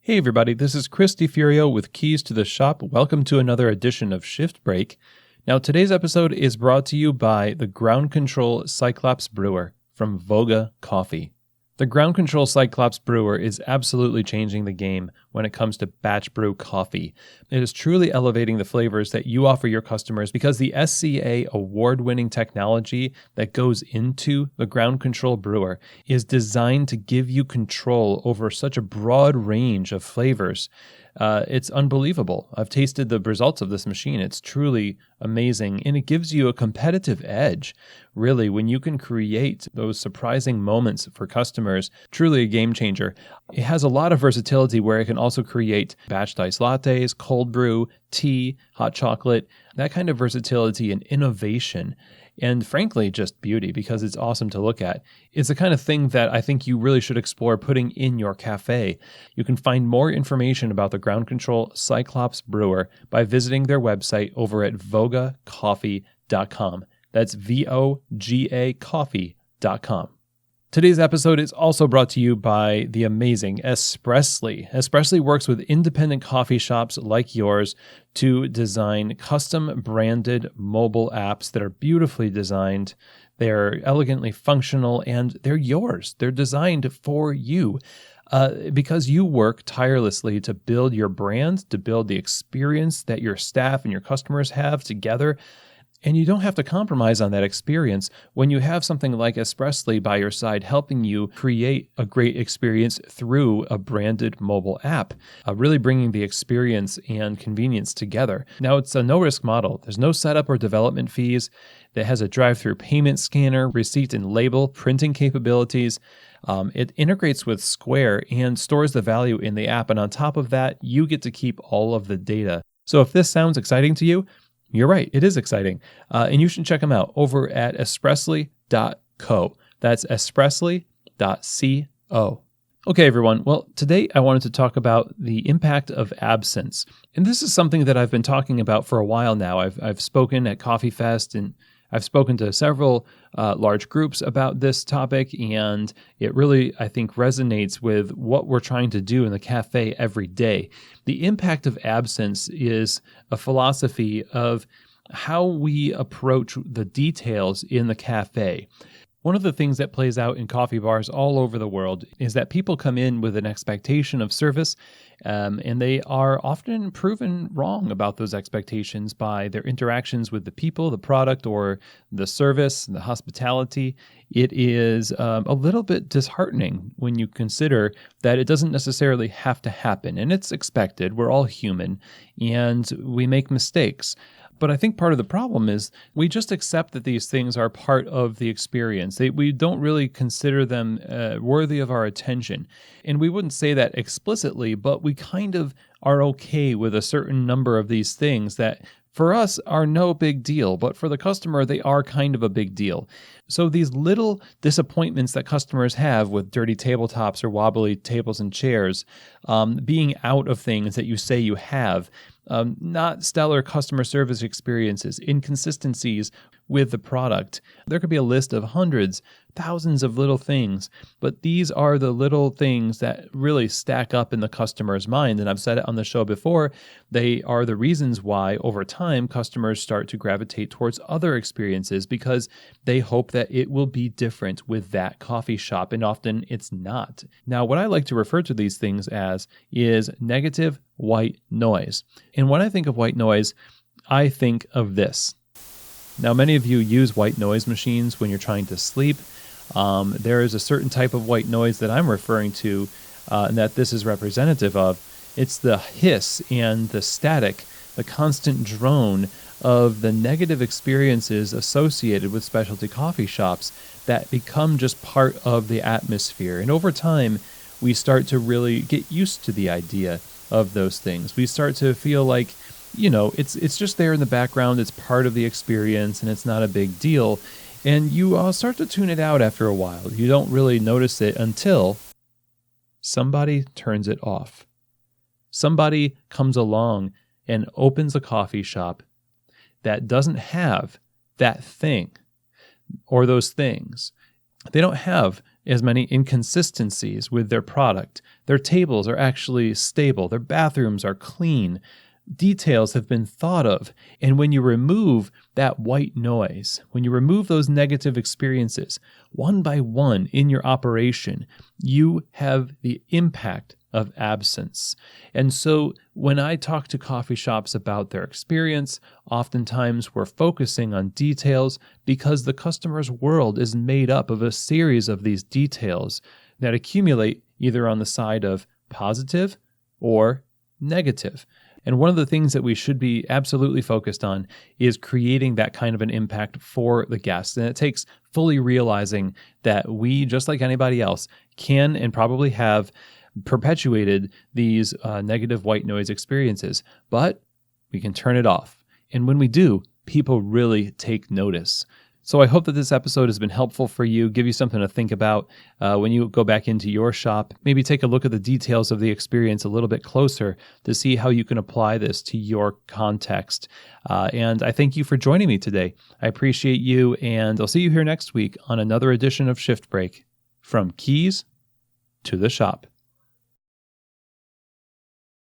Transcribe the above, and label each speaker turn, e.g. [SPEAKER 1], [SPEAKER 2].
[SPEAKER 1] Hey everybody, this is Chris DiFurio with Keys to the Shop. Welcome to another edition of Shift Break. Now today's episode is brought to you by the Ground Control Cyclops Brewer from Voga Coffee. The Ground Control Cyclops Brewer is absolutely changing the game when it comes to batch brew coffee. It is truly elevating the flavors that you offer your customers because the SCA award-winning technology that goes into the Ground Control Brewer is designed to give you control over such a broad range of flavors. It's unbelievable. I've tasted the results of this machine. It's truly amazing, and it gives you a competitive edge, really, when you can create those surprising moments for customers. Truly a game changer. It has a lot of versatility where it can also create batched iced lattes, cold brew, tea, hot chocolate, that kind of versatility and innovation. And frankly, just beauty, because it's awesome to look at. It's the kind of thing that I think you really should explore putting in your cafe. You can find more information about the Ground Control Cyclops Brewer by visiting their website over at vogacoffee.com. That's VOGA coffee.com. Today's episode is also brought to you by the amazing Espressly. Espressly works with independent coffee shops like yours to design custom branded mobile apps that are beautifully designed. They're elegantly functional and they're yours. They're designed for you. Because you work tirelessly to build your brand, to build the experience that your staff and your customers have together. And you don't have to compromise on that experience when you have something like Espressly by your side helping you create a great experience through a branded mobile app, really bringing the experience and convenience together. Now, it's a no-risk model. There's no setup or development fees. It has a drive-through payment scanner, receipt and label printing capabilities. It integrates with Square and stores the value in the app. And on top of that, you get to keep all of the data. So if this sounds exciting to you, you're right, it is exciting. And you should check them out over at espressly.co. That's espressly.co. Okay, everyone. Well, today I wanted to talk about the impact of absence. And this is something that I've been talking about for a while now. I've spoken at Coffee Fest and I've spoken to several large groups about this topic, and it really, I think, resonates with what we're trying to do in the cafe every day. The impact of absence is a philosophy of how we approach the details in the cafe. One of the things that plays out in coffee bars all over the world is that people come in with an expectation of service, and they are often proven wrong about those expectations by their interactions with the people, the product, or the service, the hospitality. It is a little bit disheartening when you consider that it doesn't necessarily have to happen, and it's expected. We're all human, and we make mistakes. But I think part of the problem is we just accept that these things are part of the experience. We don't really consider them worthy of our attention. And we wouldn't say that explicitly, but we kind of are okay with a certain number of these things that for us are no big deal, but for the customer, they are kind of a big deal. So these little disappointments that customers have with dirty tabletops or wobbly tables and chairs, being out of things that you say you have, not stellar customer service experiences, inconsistencies with the product. There could be a list of hundreds, thousands of little things, but these are the little things that really stack up in the customer's mind. And I've said it on the show before, they are the reasons why over time customers start to gravitate towards other experiences because they hope that it will be different with that coffee shop, and often it's not. Now, what I like to refer to these things as is negative white noise. And when I think of white noise, I think of this. Now, many of you use white noise machines when you're trying to sleep. There is a certain type of white noise that I'm referring to and that this is representative of. It's the hiss and the static, the constant drone of the negative experiences associated with specialty coffee shops that become just part of the atmosphere. And over time, we start to really get used to the idea of those things. We start to feel like, it's just there in the background. It's part of the experience and it's not a big deal. And you start to tune it out after a while. You don't really notice it until somebody turns it off. Somebody comes along and opens a coffee shop that doesn't have that thing or those things. They don't have as many inconsistencies with their product. Their tables are actually stable. Their bathrooms are clean. Details have been thought of. And when you remove that white noise, when you remove those negative experiences, one by one in your operation, you have the impact of absence. And so when I talk to coffee shops about their experience, oftentimes we're focusing on details because the customer's world is made up of a series of these details that accumulate either on the side of positive or negative. And one of the things that we should be absolutely focused on is creating that kind of an impact for the guests. And it takes fully realizing that we, just like anybody else, can and probably have perpetuated these negative white noise experiences, but we can turn it off. And when we do, people really take notice. So I hope that this episode has been helpful for you, give you something to think about when you go back into your shop. Maybe take a look at the details of the experience a little bit closer to see how you can apply this to your context. And I thank you for joining me today. I appreciate you, and I'll see you here next week on another edition of Shift Break, from keys to the shop.